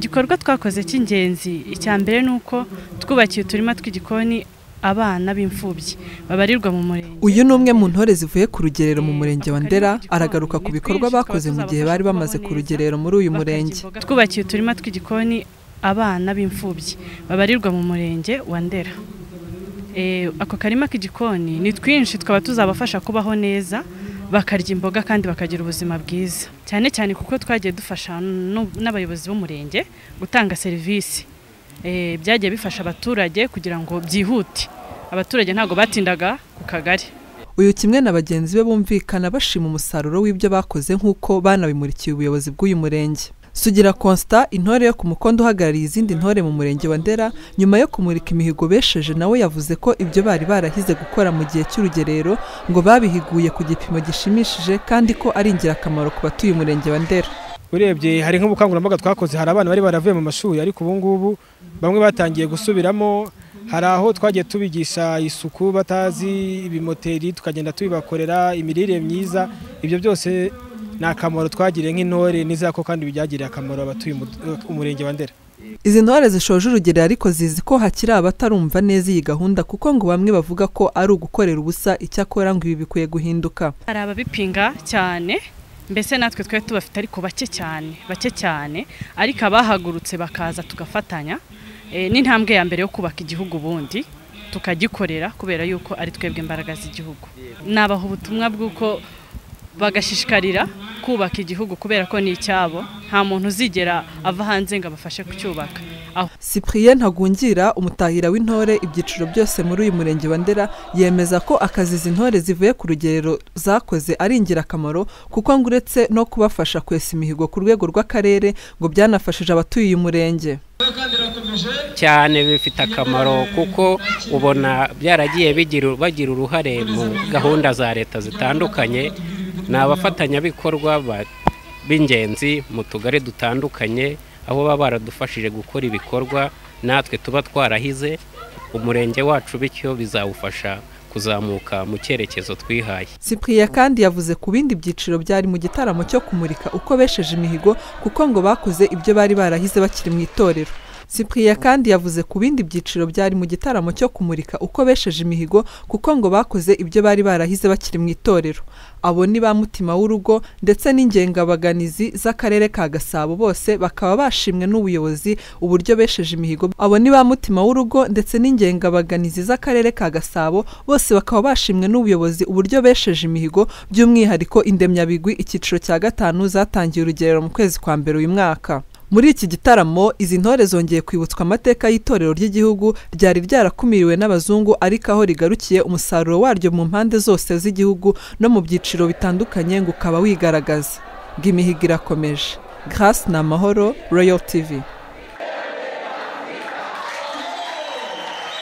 igikorwa twakoze cy'ingenzi icyambere nuko twubakiye uturima tw'igikoni abana b'imfubyi babarirwa mu murenge. Uyu ni umwe mu ntore zivuye ku rugerero mu murenge wa Ndera, aragaruka ku bikorwa bakoze mu gihe bari bamaze ku rugerero muri uyu murenge. Twubakiye uturima tw'igikoni abana b'imfubyi babarirwa mu murenge wa Ndera. Ako karima k'igikoni ni twinshi twaba tuzabafasha kubaho neza, bakarya imboga kandi bakagira ubuzima bwiza, cyane cyane kuko twagiye dufasha n'abayobozi b'umurenge gutanga serivisi. Byagiye bifasha abaturage kugira ngo byihute, abaturage ntago batindaga ku kagari. Uyu kimwe na bagenzi be bumvikana bashima umusaruro w'ibyo bakoze nk'uko banabimurikiye ubuyobozi bw'uyu murenge. Sugira Constant, intore yo ku mukondo uhagarariye izindi ntore mu murenge wa Ndera, nyuma yo kumurika imihigo besheje, nawe yavuze ko ibyo bari barahize gukora mu gihe cy'urugerero ngo babihiguye ku gipimo gishimishije kandi ko ari ingirakamaro ku batuye umurenge wa Ndera. Urebye hari nk'ubukangurambaga twakoze, hari abana bari baravuye mu mashuri ariko ubu ngubu bamwe batangiye gusubiramo, hari aho twagiye tubigisha isuku batazi ibimoteri, tukagenda tubibakorera imirire myiza. Ibyo byose ni akamaro twagiriye nk'intore, nizako kandi byagiriye akamaro abatuye umurenge wa Ndera. Izi ntore zishoje urugerero ariko zizi ko hakiri abatarumva neza iyi gahunda, kuko ngo bamwe bavuga ko ari ugukorera ubusa, icyakora ngo ibi bikwiye guhinduka. Hari ababipinga cyane, mbese natwe twe tubafite ariko bake cyane, ariko abahagurutse bakaza tugafatanya. N'intambwe ya mbere yo kubaka igihugu bundi tukagikorera, kubera yuko ari twebwe imbaraga z'igihugu. Nabaho ubutumwa bw'uko bagashishikarira kubaka igihugu kubera ko ni icyabo, nta muntu uzigera ava hanze ngo abafashe kucyubaka. Cyprien Ntagungira, umutahira w'intore ibyiciro byose muri uyu murenge wa Ndera, yemeza ko akazi izi ntore zivuye ku rugerero zakoze ari ingirakamaro, kuko ngo uretse no kubafasha kwesa imihigo ku rwego rw'akarere, ngo byanafashije abatuye uyu murenge. Cyane bifite akamaro kuko ubona byaragiye bagira uruhare mu gahunda za leta zitandukanye. Ni abafatanyabikorwa b'ingenzi mu tugari dutandukanye, aho baba baradufashije gukora ibikorwa natwe tuba twarahize umurenge wacu, bityo bizawufasha kuzamuka mu cyerekezo twihaye. Cyprien kandi yavuze ku bindi byiciro byari mu gitaramo cyo kumurika uko besheje imihigo, kuko ngo bakoze ibyo bari barahize bakiri mu itorero. Cyprien kandi yavuze ku bindi byiciro byari mu gitaramo cyo kumurika uko besheje imihigo, kuko ngo bakoze ibyo bari barahize bakiri mu itorero. Abo ni ba mutima w'urugo ndetse n'ingengabaganizi z'akarere ka Gasabo, bose bakaba bashimwe n'ubuyobozi uburyo besheje imihigo. Abo ni ba mutima w'urugo ndetse n'ingengabaganizi z'akarere ka Gasabo, bose bakaba bashimwe n'ubuyobozi uburyo besheje imihigo, by'umwihariko indemyabigwi icyiciro cya 5 zatangiye urugerero mu kwezi kwa mbere uyu mwaka. Muri iki gitaramo izi ntore zongeye kwibutswa amateka y'itorero ry'igihugu ryari ryarakumiriwe n'abazungu, ariko aho rigarukiye umusaruro waryo mu mpande zose z'igihugu no mu byiciro bitandukanye ngo ukaba wigaragaza. Imihigo irakomeje. Grace Namahoro, RoyalTV.